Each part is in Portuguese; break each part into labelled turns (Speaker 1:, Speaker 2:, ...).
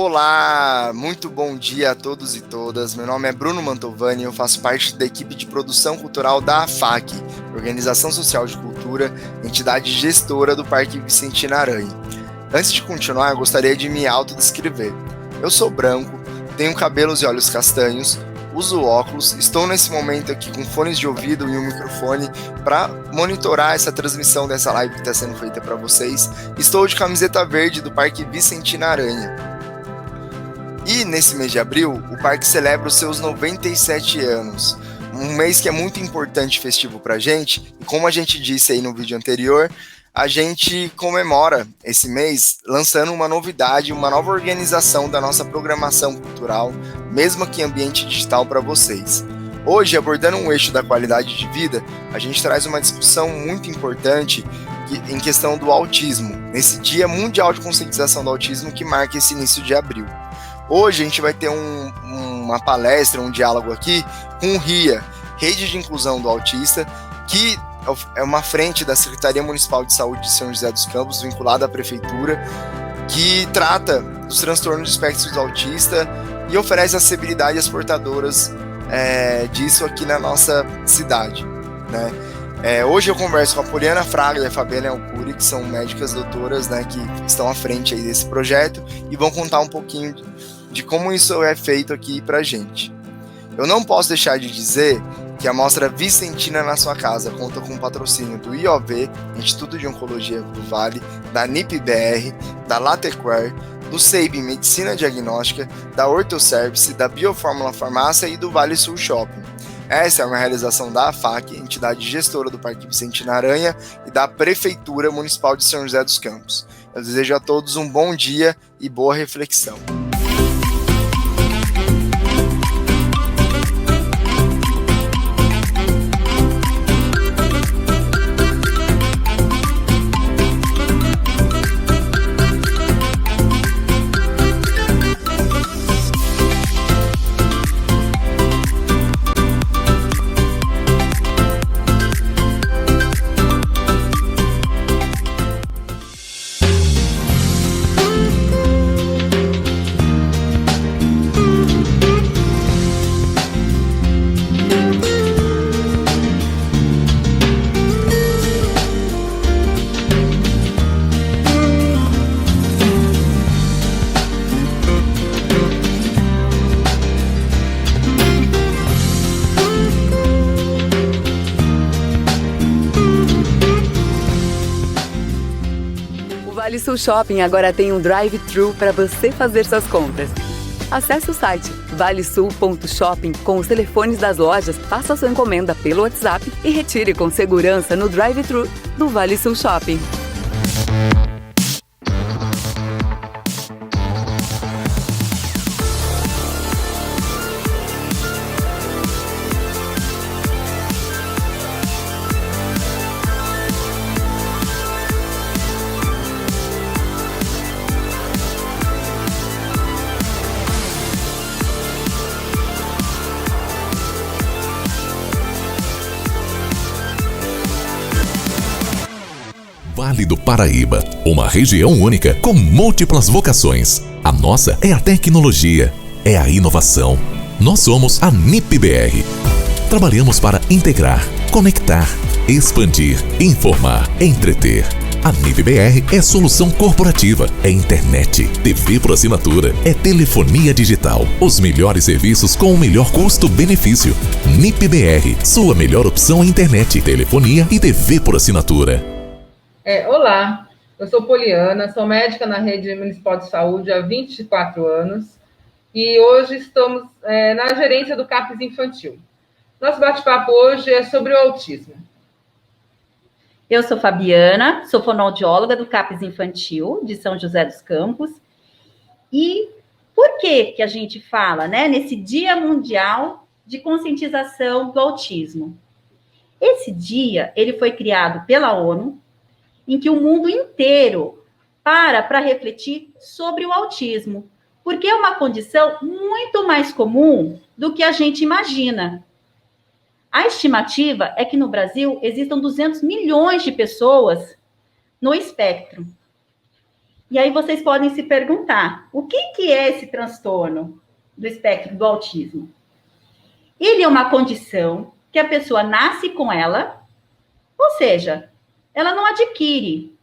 Speaker 1: Olá, muito bom dia a todos e todas. Meu nome é Bruno Mantovani e eu faço parte da equipe de produção cultural da AFAC, Organização Social de Cultura, entidade gestora do Parque Vicentina Aranha. Antes de continuar, eu gostaria de me autodescrever. Eu sou branco, tenho cabelos e olhos castanhos, uso óculos, estou nesse momento aqui com fones de ouvido e um microfone para monitorar essa transmissão dessa live que está sendo feita para vocês. Estou de camiseta verde do Parque Vicentina Aranha. E nesse mês de abril, o parque celebra os seus 97 anos. Um mês que é muito importante e festivo para a gente. E como a gente disse aí no vídeo anterior, a gente comemora esse mês lançando uma novidade, uma nova organização da nossa programação cultural, mesmo aqui em ambiente digital para vocês. Hoje, abordando um eixo da qualidade de vida, a gente traz uma discussão muito importante em questão do autismo, nesse Dia Mundial de Conscientização do Autismo que marca esse início de abril. Hoje a gente vai ter uma palestra, um diálogo aqui com o RIA, Rede de Inclusão do Autista, que é uma frente da Secretaria Municipal de Saúde de São José dos Campos, vinculada à Prefeitura, que trata dos transtornos de espectro do autista e oferece acessibilidade às portadoras disso aqui na nossa cidade, né? Hoje eu converso com a Poliana Fraga e a Fabiana Alcuri, que são médicas doutoras, né, que estão à frente aí desse projeto e vão contar um pouquinho de como isso é feito aqui pra gente. Eu não posso deixar de dizer que a Mostra Vicentina na Sua Casa conta com o patrocínio do IOV, Instituto de Oncologia do Vale, da NIP-BR, da Latequer, do SEIB Medicina Diagnóstica, da Orthoservice, da Biofórmula Farmácia e do Vale Sul Shopping. Essa é uma realização da AFAC, entidade gestora do Parque Vicentina Aranha, e da Prefeitura Municipal de São José dos Campos. Eu desejo a todos um bom dia e boa reflexão.
Speaker 2: Vale Sul Shopping agora tem um drive-thru para você fazer suas compras. Acesse o site valesul.shopping com os telefones das lojas, faça sua encomenda pelo WhatsApp e retire com segurança no drive-thru do Vale Sul Shopping.
Speaker 3: Vale do Paraíba, uma região única com múltiplas vocações. A nossa é a tecnologia, é a inovação. Nós somos a NIP-BR. Trabalhamos para integrar, conectar, expandir, informar, entreter. A NIP-BR é solução corporativa, é internet, TV por assinatura, é telefonia digital. Os melhores serviços com o melhor custo-benefício. NIP-BR, sua melhor opção em internet, telefonia e TV por assinatura.
Speaker 4: Olá, eu sou Poliana, sou médica na Rede Municipal de Saúde há 24 anos e hoje estamos na gerência do CAPES Infantil. Nosso bate-papo hoje é sobre o autismo.
Speaker 5: Eu sou Fabiana, sou fonoaudióloga do CAPES Infantil de São José dos Campos. E por que a gente fala, nesse Dia Mundial de Conscientização do Autismo? Esse dia ele foi criado pela ONU, em que o mundo inteiro para refletir sobre o autismo, porque é uma condição muito mais comum do que a gente imagina. A estimativa é que no Brasil existam 200 milhões de pessoas no espectro. E aí vocês podem se perguntar, o que é esse transtorno do espectro do autismo? Ele é uma condição que a pessoa nasce com ela, ou seja, ela não adquire.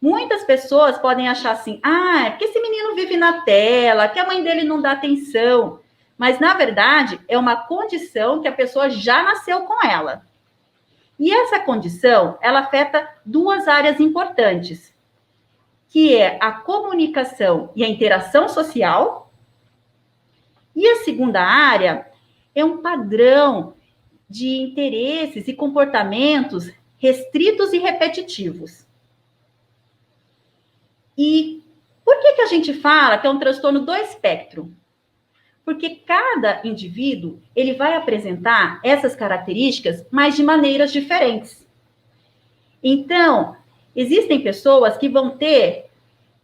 Speaker 5: Muitas pessoas podem achar assim, é porque esse menino vive na tela, que a mãe dele não dá atenção. Mas, na verdade, é uma condição que a pessoa já nasceu com ela. E essa condição, ela afeta duas áreas importantes, que é a comunicação e a interação social. E a segunda área é um padrão de interesses e comportamentos restritos e repetitivos. E por que a gente fala que é um transtorno do espectro? Porque cada indivíduo, ele vai apresentar essas características, mas de maneiras diferentes. Então, existem pessoas que vão ter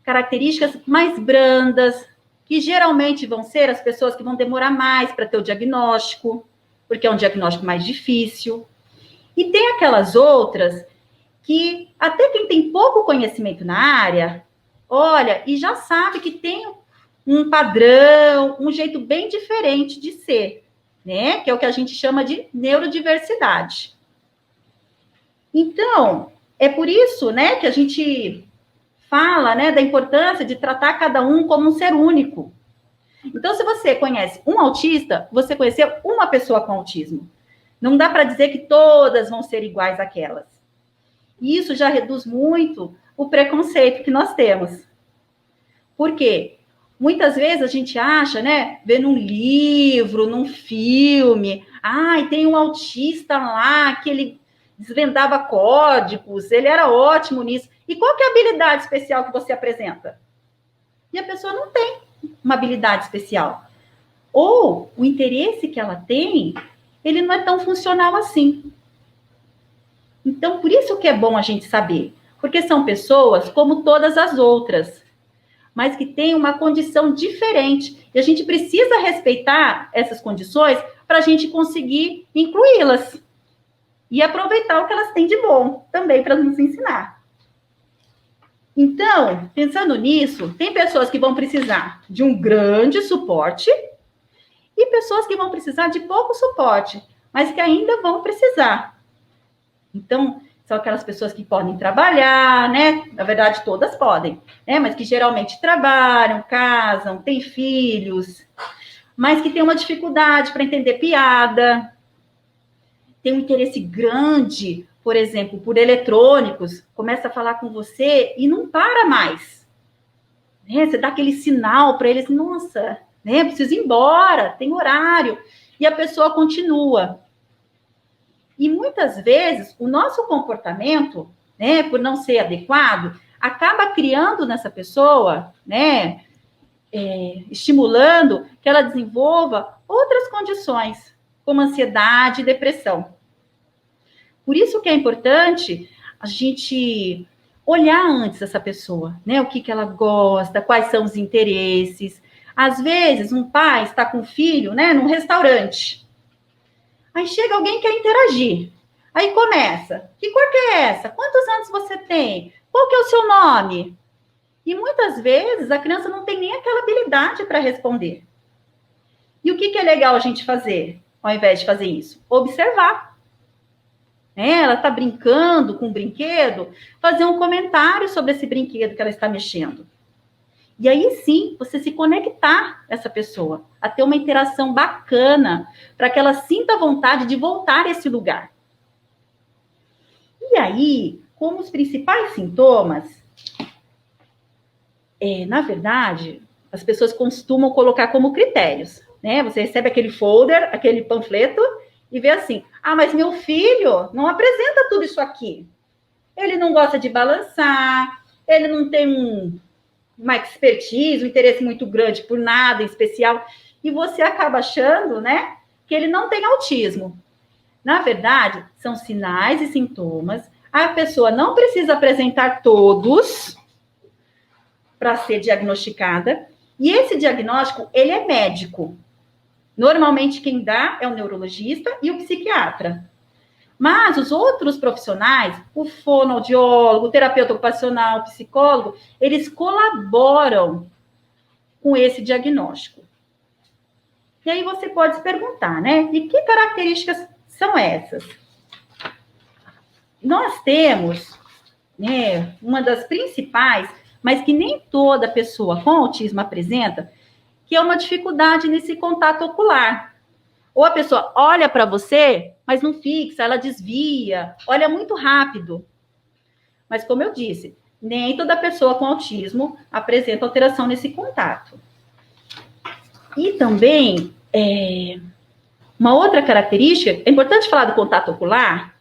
Speaker 5: características mais brandas, que geralmente vão ser as pessoas que vão demorar mais para ter o diagnóstico, porque é um diagnóstico mais difícil. E tem aquelas outras que, até quem tem pouco conhecimento na área, olha, e já sabe que tem um padrão, um jeito bem diferente de ser, né? Que é o que a gente chama de neurodiversidade. Então, é por isso, né, que a gente fala, né, da importância de tratar cada um como um ser único. Então, se você conhece um autista, você conheceu uma pessoa com autismo. Não dá para dizer que todas vão ser iguais àquelas. E isso já reduz muito o preconceito que nós temos. Por quê? Muitas vezes a gente acha, né, vê num livro, num filme, tem um autista lá que ele desvendava códigos, ele era ótimo nisso. E qual que é a habilidade especial que você apresenta? E a pessoa não tem uma habilidade especial. Ou o interesse que ela tem, ele não é tão funcional assim. Então, por isso que é bom a gente saber. Porque são pessoas como todas as outras, mas que têm uma condição diferente. E a gente precisa respeitar essas condições para a gente conseguir incluí-las. E aproveitar o que elas têm de bom também para nos ensinar. Então, pensando nisso, tem pessoas que vão precisar de um grande suporte e pessoas que vão precisar de pouco suporte, mas que ainda vão precisar. Então, são aquelas pessoas que podem trabalhar, né? Na verdade, todas podem, né? Mas que geralmente trabalham, casam, têm filhos, mas que têm uma dificuldade para entender piada, tem um interesse grande, por exemplo, por eletrônicos, começa a falar com você e não para mais. Né? Você dá aquele sinal para eles, nossa, né? Preciso ir embora, tem horário. E a pessoa continua. E muitas vezes o nosso comportamento, né, por não ser adequado, acaba criando nessa pessoa, né, estimulando que ela desenvolva outras condições, como ansiedade e depressão. Por isso que é importante a gente olhar antes essa pessoa, né? O que ela gosta, quais são os interesses. Às vezes, um pai está com o filho, né, num restaurante. Aí chega alguém que quer interagir. Aí começa. Que cor que é essa? Quantos anos você tem? Qual que é o seu nome? E muitas vezes a criança não tem nem aquela habilidade para responder. E o que é legal a gente fazer, ao invés de fazer isso? Observar. Ela está brincando com um brinquedo, fazer um comentário sobre esse brinquedo que ela está mexendo. E aí sim, você se conectar a essa pessoa, a ter uma interação bacana, para que ela sinta vontade de voltar a esse lugar. E aí, como os principais sintomas, na verdade, as pessoas costumam colocar como critérios, né? Você recebe aquele folder, aquele panfleto, e vê assim, mas meu filho não apresenta tudo isso aqui. Ele não gosta de balançar, ele não tem uma expertise, um interesse muito grande por nada em especial, e você acaba achando, né, que ele não tem autismo. Na verdade, são sinais e sintomas, a pessoa não precisa apresentar todos para ser diagnosticada, e esse diagnóstico, ele é médico. Normalmente, quem dá é o neurologista e o psiquiatra. Mas os outros profissionais, o fonoaudiólogo, o terapeuta ocupacional, o psicólogo, eles colaboram com esse diagnóstico. E aí você pode se perguntar, né? E que características são essas? Nós temos, né, uma das principais, mas que nem toda pessoa com autismo apresenta, que é uma dificuldade nesse contato ocular. Ou a pessoa olha para você, mas não fixa, ela desvia, olha muito rápido. Mas, como eu disse, nem toda pessoa com autismo apresenta alteração nesse contato. E também, uma outra característica, é importante falar do contato ocular,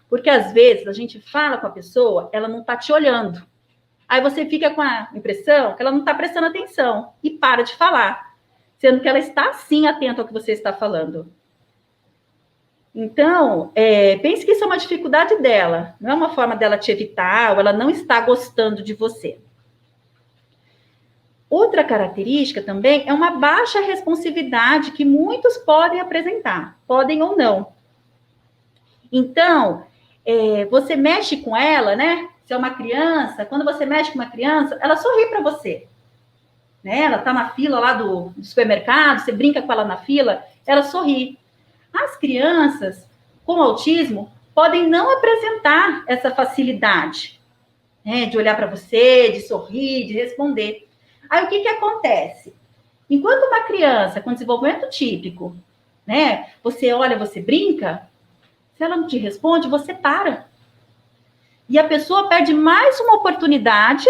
Speaker 5: porque às vezes a gente fala com a pessoa, ela não está te olhando. Aí você fica com a impressão que ela não está prestando atenção e para de falar, sendo que ela está sim atenta ao que você está falando. Então, pense que isso é uma dificuldade dela, não é uma forma dela te evitar, ou ela não está gostando de você. Outra característica também é uma baixa responsividade que muitos podem apresentar, podem ou não. Então, você mexe com ela, né? Se é uma criança, quando você mexe com uma criança, ela sorri para você. Né? Ela está na fila lá do supermercado, você brinca com ela na fila, ela sorri. As crianças com autismo podem não apresentar essa facilidade, né? De olhar para você, de sorrir, de responder. Aí, o que acontece? Enquanto uma criança com desenvolvimento típico, né? Você olha, você brinca, se ela não te responde, você para. E a pessoa perde mais uma oportunidade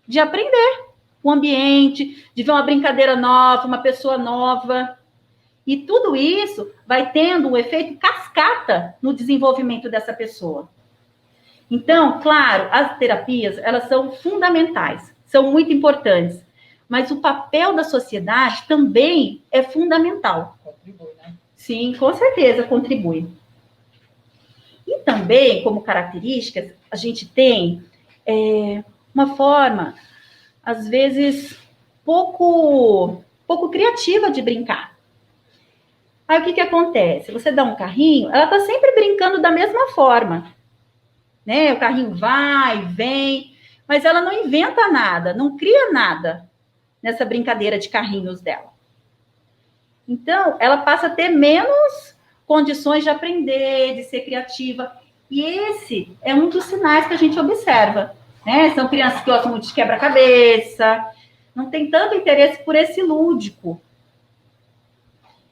Speaker 5: de aprender o ambiente, de ver uma brincadeira nova, uma pessoa nova. E tudo isso vai tendo um efeito cascata no desenvolvimento dessa pessoa. Então, claro, as terapias, elas são fundamentais, são muito importantes. Mas o papel da sociedade também é fundamental.
Speaker 4: Contribui, né?
Speaker 5: Sim, com certeza contribui. E também, como características, a gente tem uma forma, às vezes, pouco criativa de brincar. Aí, o que acontece? Você dá um carrinho, ela está sempre brincando da mesma forma. Né? O carrinho vai, vem, mas ela não inventa nada, não cria nada nessa brincadeira de carrinhos dela. Então, ela passa a ter menos condições de aprender, de ser criativa. E esse é um dos sinais que a gente observa. Né? São crianças que gostam muito de quebra-cabeça, não tem tanto interesse por esse lúdico,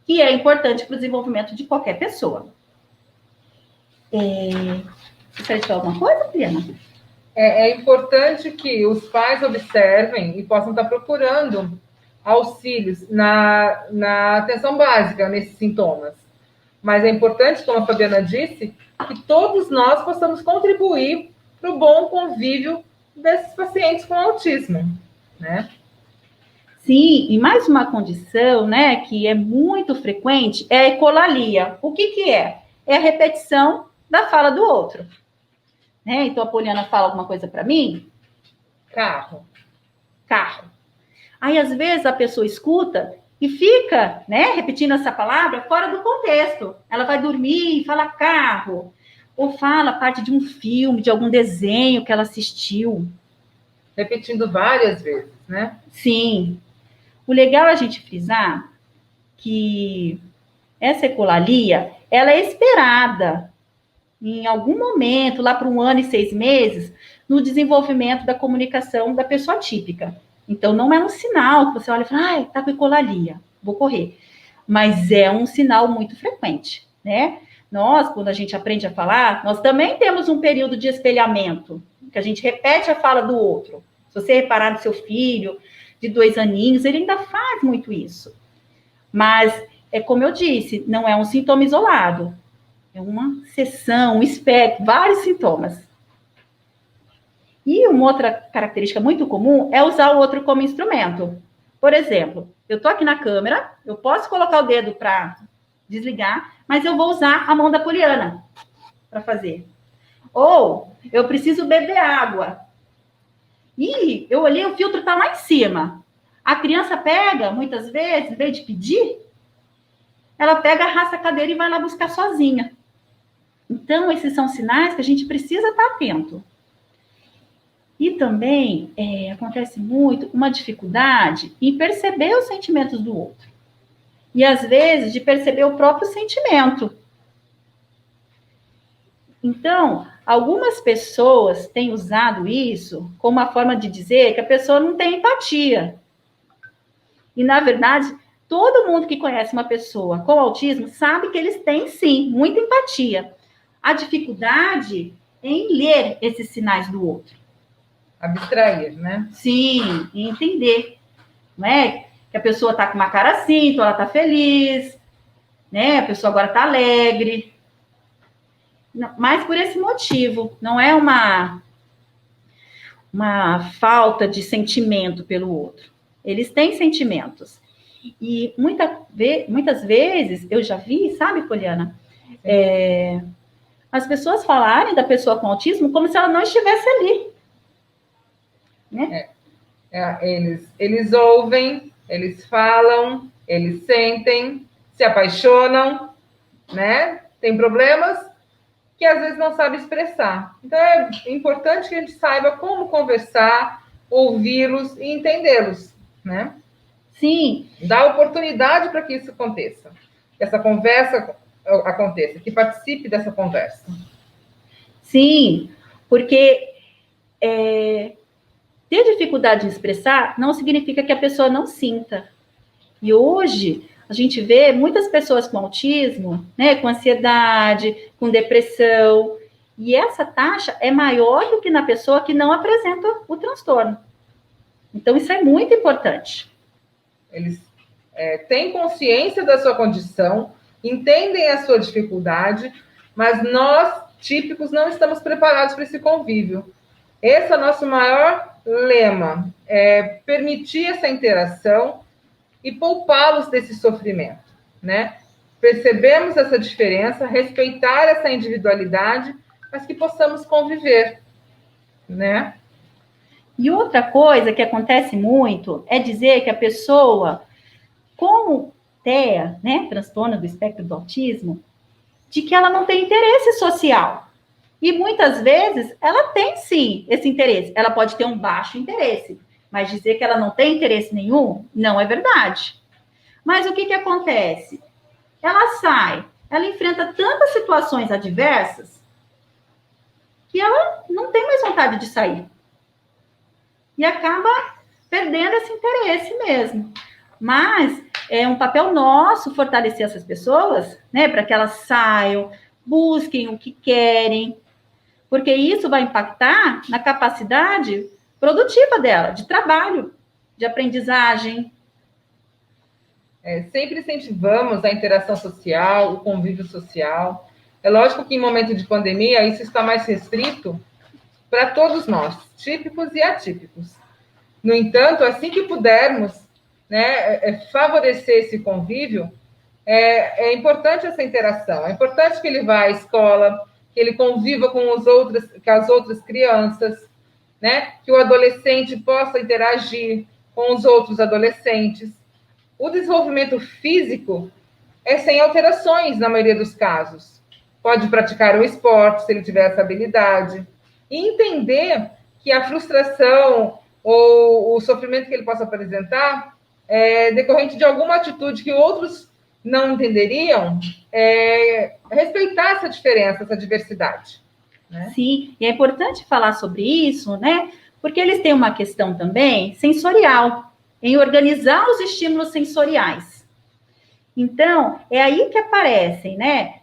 Speaker 5: que é importante para o desenvolvimento de qualquer pessoa. Você quer falar alguma coisa, Adriana?
Speaker 4: É importante que os pais observem e possam estar procurando auxílios na atenção básica nesses sintomas. Mas é importante, como a Fabiana disse, que todos nós possamos contribuir para o bom convívio desses pacientes com autismo, né?
Speaker 5: Sim, e mais uma condição, né, que é muito frequente, é a ecolalia. O que é? É a repetição da fala do outro. Né? Então, a Poliana fala alguma coisa para mim?
Speaker 4: Carro.
Speaker 5: Aí, às vezes, a pessoa escuta e fica, né, repetindo essa palavra fora do contexto. Ela vai dormir e fala carro. Ou fala parte de um filme, de algum desenho que ela assistiu.
Speaker 4: Repetindo várias vezes, né?
Speaker 5: Sim. O legal é a gente frisar que essa ecolalia, ela é esperada em algum momento, lá para 1 ano e 6 meses, no desenvolvimento da comunicação da pessoa típica. Então, não é um sinal que você olha e fala, tá com ecolalia, vou correr. Mas é um sinal muito frequente, né? Nós, quando a gente aprende a falar, nós também temos um período de espelhamento, que a gente repete a fala do outro. Se você reparar no seu filho, de 2 aninhos, ele ainda faz muito isso. Mas, como eu disse, não é um sintoma isolado. É uma seção, um espectro, vários sintomas. E uma outra característica muito comum é usar o outro como instrumento. Por exemplo, eu estou aqui na câmera, eu posso colocar o dedo para desligar, mas eu vou usar a mão da Poliana para fazer. Ou eu preciso beber água. E eu olhei, o filtro está lá em cima. A criança pega, muitas vezes, em vez de pedir, ela pega, arrasta a cadeira e vai lá buscar sozinha. Então, esses são sinais que a gente precisa estar atento. E também acontece muito uma dificuldade em perceber os sentimentos do outro. E, às vezes, de perceber o próprio sentimento. Então, algumas pessoas têm usado isso como uma forma de dizer que a pessoa não tem empatia. E, na verdade, todo mundo que conhece uma pessoa com autismo sabe que eles têm, sim, muita empatia. A dificuldade é em ler esses sinais do outro.
Speaker 4: Abstrair, né?
Speaker 5: Sim, e entender. Não é que a pessoa está com uma cara assim, então ela está feliz, né? A pessoa agora está alegre. Não, mas por esse motivo, não é uma falta de sentimento pelo outro. Eles têm sentimentos. E muitas vezes, eu já vi, sabe, Poliana? As pessoas falarem da pessoa com autismo como se ela não estivesse ali. Né?
Speaker 4: Eles ouvem, eles falam, eles sentem, se apaixonam, né? Tem problemas que às vezes não sabe expressar. Então é importante que a gente saiba como conversar, ouvi-los e entendê-los, né?
Speaker 5: Sim.
Speaker 4: Dar oportunidade para que isso aconteça. Que essa conversa aconteça, que participe dessa conversa.
Speaker 5: Sim, porque ter dificuldade em expressar não significa que a pessoa não sinta. E hoje a gente vê muitas pessoas com autismo, né, com ansiedade, com depressão, e essa taxa é maior do que na pessoa que não apresenta o transtorno. Então, isso é muito importante.
Speaker 4: Eles têm consciência da sua condição, entendem a sua dificuldade, mas nós, típicos, não estamos preparados para esse convívio. Esse é o nosso maior lema, é permitir essa interação e poupá-los desse sofrimento, né? Percebemos essa diferença, respeitar essa individualidade, mas que possamos conviver, né?
Speaker 5: E outra coisa que acontece muito é dizer que a pessoa com TEA, né, transtorno do espectro do autismo, de que ela não tem interesse social. E muitas vezes ela tem sim esse interesse. Ela pode ter um baixo interesse, mas dizer que ela não tem interesse nenhum, não é verdade. Mas o que acontece? Ela sai, ela enfrenta tantas situações adversas que ela não tem mais vontade de sair. E acaba perdendo esse interesse mesmo. Mas é um papel nosso fortalecer essas pessoas, né, para que elas saiam, busquem o que querem, porque isso vai impactar na capacidade produtiva dela, de trabalho, de aprendizagem.
Speaker 4: Sempre incentivamos a interação social, o convívio social. É lógico que em momento de pandemia isso está mais restrito para todos nós, típicos e atípicos. No entanto, assim que pudermos, né, favorecer esse convívio, é importante essa interação. É importante que ele vá à escola, que ele conviva com as outras crianças, né? Que o adolescente possa interagir com os outros adolescentes. O desenvolvimento físico é sem alterações na maioria dos casos. Pode praticar um esporte, se ele tiver essa habilidade, e entender que a frustração ou o sofrimento que ele possa apresentar é decorrente de alguma atitude que outros não entenderiam, respeitar essa diferença, essa diversidade. Né?
Speaker 5: Sim, e é importante falar sobre isso, né? Porque eles têm uma questão também sensorial, em organizar os estímulos sensoriais. Então, é aí que aparecem, né?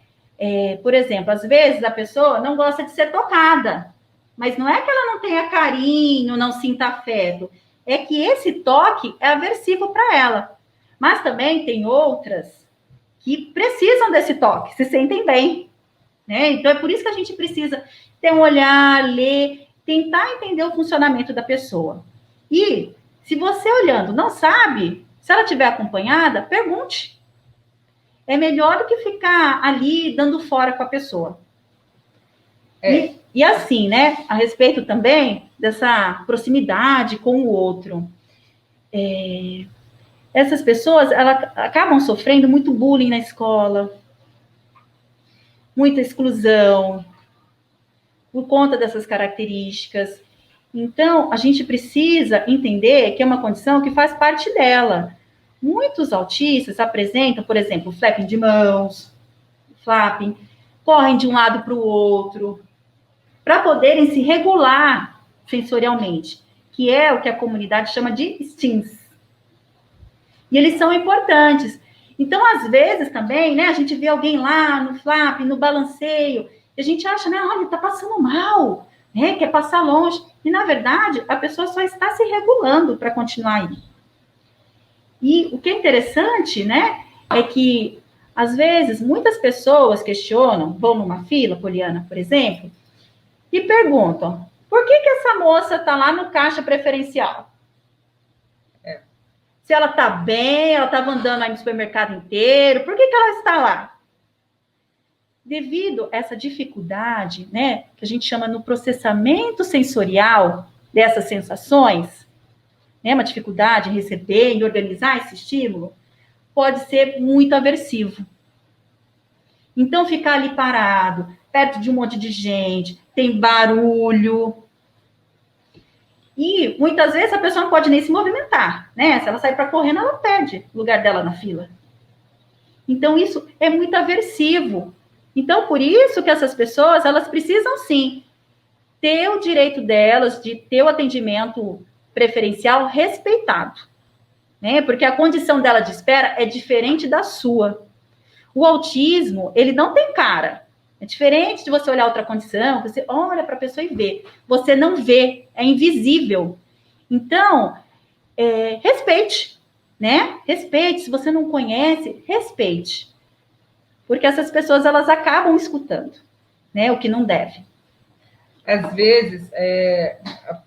Speaker 5: Por exemplo, às vezes a pessoa não gosta de ser tocada, mas não é que ela não tenha carinho, não sinta afeto, é que esse toque é aversivo para ela. Mas também tem outras que precisam desse toque, se sentem bem, né? Então, é por isso que a gente precisa ter um olhar, ler, tentar entender o funcionamento da pessoa. E, se você olhando não sabe, se ela estiver acompanhada, pergunte. É melhor do que ficar ali dando fora com a pessoa. E assim, né, a respeito também dessa proximidade com o outro. Essas pessoas, elas acabam sofrendo muito bullying na escola. muita exclusão, por conta dessas características. Então, a gente precisa entender que é uma condição que faz parte dela. Muitos autistas apresentam, por exemplo, flapping de mãos, flapping, correm de um lado para o outro, para poderem se regular sensorialmente, que é o que a comunidade chama de STIMs. E eles são importantes. Então, às vezes também, né, a gente vê alguém lá no flapping, no balanceio, e a gente acha, né, olha, tá passando mal, né, quer passar longe. E, na verdade, a pessoa só está se regulando para continuar aí. E o que é interessante, né, é que, às vezes, muitas pessoas questionam, vão numa fila, Poliana, por exemplo, e perguntam, por que essa moça está lá no caixa preferencial? Se ela está bem, ela estava andando aí no supermercado inteiro, por que ela está lá? Devido a essa dificuldade, né, que a gente chama no processamento sensorial dessas sensações, né, uma dificuldade em receber, em organizar esse estímulo, pode ser muito aversivo. Então, ficar ali parado, perto de um monte de gente, tem barulho. E, muitas vezes, a pessoa não pode nem se movimentar, né? Se ela sair para correndo, ela perde o lugar dela na fila. Então, isso é muito aversivo. Então, por isso que essas pessoas, elas precisam, sim, ter o direito delas de ter o atendimento preferencial respeitado, né? Porque a condição dela de espera é diferente da sua. O autismo, ele não tem cara. É diferente de você olhar outra condição, você olha para a pessoa e vê. Você não vê, é invisível. Então, respeite, né? Respeite. Se você não conhece, respeite. Porque essas pessoas, elas acabam escutando, né? O que não deve.
Speaker 4: Às vezes,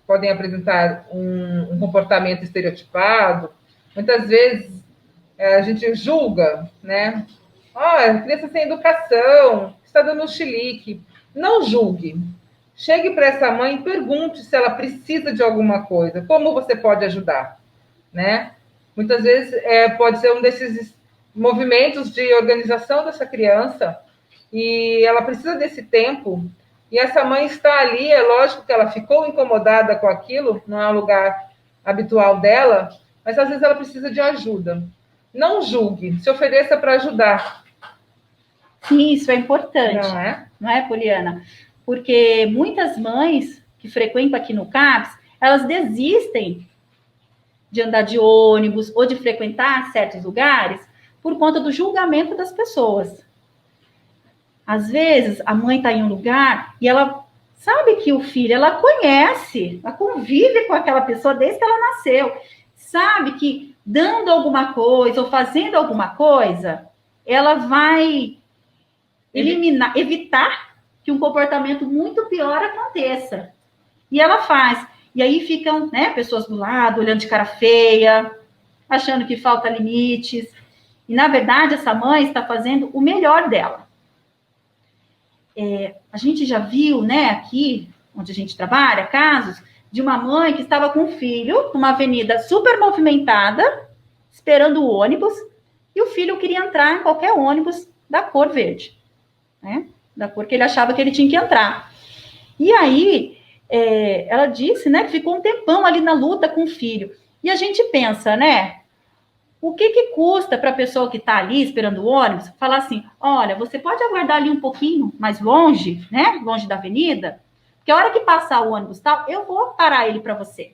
Speaker 4: podem apresentar um comportamento estereotipado. Muitas vezes, a gente julga, né? Criança sem educação, está dando um chilique. Não julgue. Chegue para essa mãe e pergunte se ela precisa de alguma coisa. Como você pode ajudar? Né? Muitas vezes pode ser um desses movimentos de organização dessa criança e ela precisa desse tempo. E essa mãe está ali, é lógico que ela ficou incomodada com aquilo, não é um lugar habitual dela, mas às vezes ela precisa de ajuda. Não julgue, se ofereça para ajudar.
Speaker 5: Sim, isso é importante.
Speaker 4: Não é,
Speaker 5: Poliana? Porque muitas mães que frequentam aqui no CAPS, elas desistem de andar de ônibus ou de frequentar certos lugares por conta do julgamento das pessoas. Às vezes, a mãe está em um lugar e ela sabe que o filho, ela conhece, ela convive com aquela pessoa desde que ela nasceu. Sabe que dando alguma coisa ou fazendo alguma coisa, ela vai evitar que um comportamento muito pior aconteça. E ela faz. E aí ficam, né, pessoas do lado, olhando de cara feia, achando que falta limites. E, na verdade, essa mãe está fazendo o melhor dela. A gente já viu, né, aqui, onde a gente trabalha, casos de uma mãe que estava com um filho numa avenida super movimentada, esperando o ônibus, e o filho queria entrar em qualquer ônibus da cor verde, né? Da cor que ele achava que ele tinha que entrar. E aí, ela disse, né, que ficou um tempão ali na luta com o filho. E a gente pensa, né, o que custa para a pessoa que está ali esperando o ônibus falar assim, olha, você pode aguardar ali um pouquinho mais longe, né, longe da avenida, porque a hora que passar o ônibus tal, eu vou parar ele para você.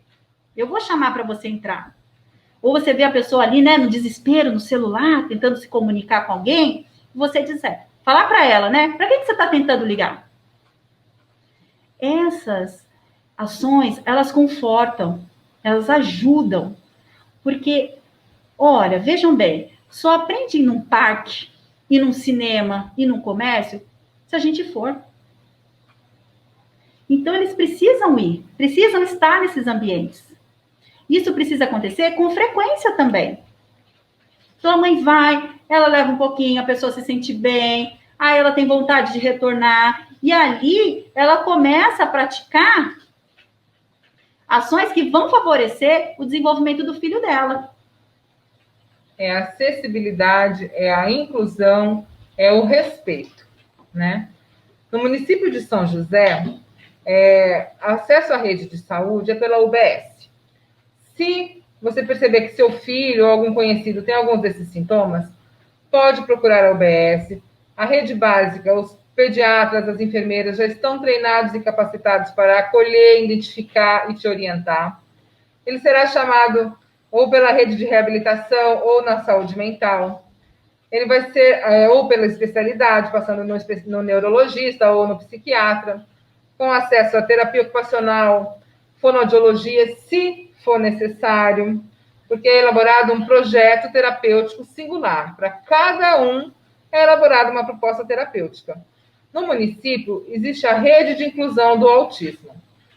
Speaker 5: Eu vou chamar para você entrar. Ou você vê a pessoa ali, né, no desespero, no celular, tentando se comunicar com alguém, e você dizer, falar para ela, né, para que você está tentando ligar? Essas ações, elas confortam, elas ajudam, porque, olha, vejam bem, só aprende num parque, e num cinema, e num comércio, se a gente for. Então, eles precisam ir, precisam estar nesses ambientes. Isso precisa acontecer com frequência também. Então, a mãe vai, ela leva um pouquinho, a pessoa se sente bem, aí ela tem vontade de retornar, e ali ela começa a praticar ações que vão favorecer o desenvolvimento do filho dela.
Speaker 4: É a acessibilidade, é a inclusão, é o respeito. né? No município de São José, acesso à rede de saúde é pela UBS. Se você perceber que seu filho ou algum conhecido tem alguns desses sintomas, pode procurar a UBS. A rede básica, os pediatras, as enfermeiras já estão treinados e capacitados para acolher, identificar e te orientar. Ele será chamado ou pela rede de reabilitação ou na saúde mental. Ele vai ser ou pela especialidade, passando no neurologista ou no psiquiatra, com acesso à terapia ocupacional, fonoaudiologia, se for necessário, porque é elaborado um projeto terapêutico singular. Para cada um é elaborada uma proposta terapêutica. No município, existe a Rede de Inclusão do Autismo,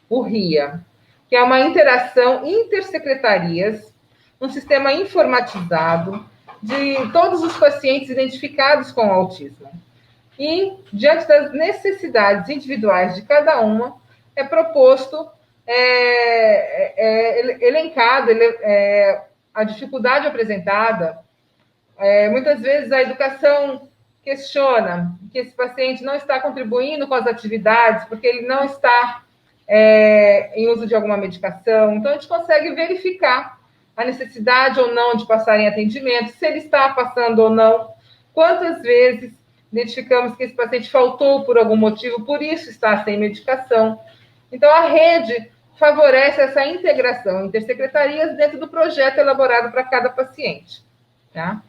Speaker 4: o RIA, que é uma interação intersecretarias, um sistema informatizado de todos os pacientes identificados com autismo. E, diante das necessidades individuais de cada uma, é proposto, elencado a dificuldade apresentada. Muitas vezes a educação questiona que esse paciente não está contribuindo com as atividades porque ele não está em uso de alguma medicação. Então, a gente consegue verificar a necessidade ou não de passar em atendimento, se ele está passando ou não, quantas vezes identificamos que esse paciente faltou por algum motivo, por isso está sem medicação. Então, a rede favorece essa integração intersecretarias dentro do projeto elaborado para cada paciente, tá?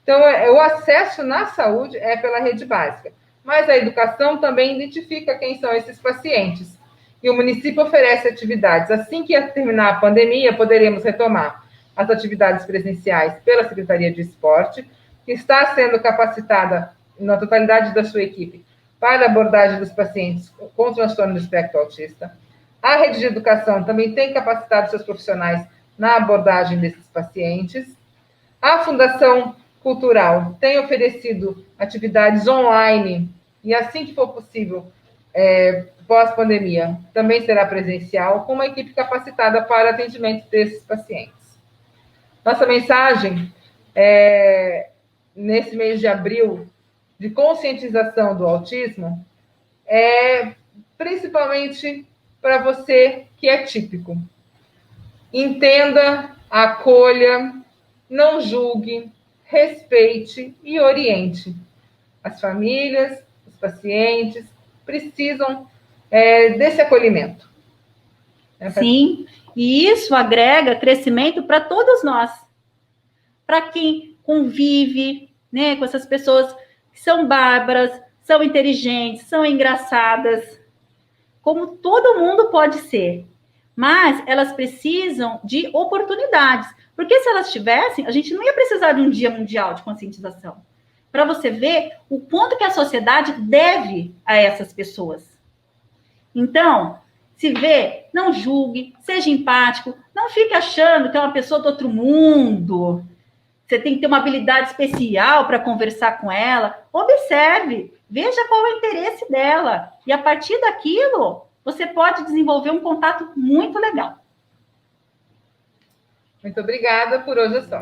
Speaker 4: Então, o acesso na saúde é pela rede básica, mas a educação também identifica quem são esses pacientes. E o município oferece atividades. Assim que terminar a pandemia, poderemos retomar as atividades presenciais pela Secretaria de Esporte, que está sendo capacitada na totalidade da sua equipe para a abordagem dos pacientes com transtorno do espectro autista. A rede de educação também tem capacitado seus profissionais na abordagem desses pacientes. A Fundação Cultural tem oferecido atividades online e, assim que for possível, pós-pandemia, também será presencial, com uma equipe capacitada para atendimento desses pacientes. Nossa mensagem, nesse mês de abril, de conscientização do autismo, é principalmente para você que é típico. Entenda, acolha, não julgue, respeite e oriente. As famílias, os pacientes precisam desse acolhimento.
Speaker 5: Sim, e isso agrega crescimento para todos nós. Para quem convive, né, com essas pessoas que são bárbaras, são inteligentes, são engraçadas, como todo mundo pode ser. Mas elas precisam de oportunidades. Porque se elas tivessem, a gente não ia precisar de um dia mundial de conscientização. Para você ver o quanto que a sociedade deve a essas pessoas. Então, se vê, não julgue, seja empático, não fique achando que é uma pessoa do outro mundo. Você tem que ter uma habilidade especial para conversar com ela. Observe, veja qual é o interesse dela. E a partir daquilo, você pode desenvolver um contato muito legal.
Speaker 4: Muito obrigada, por hoje é só.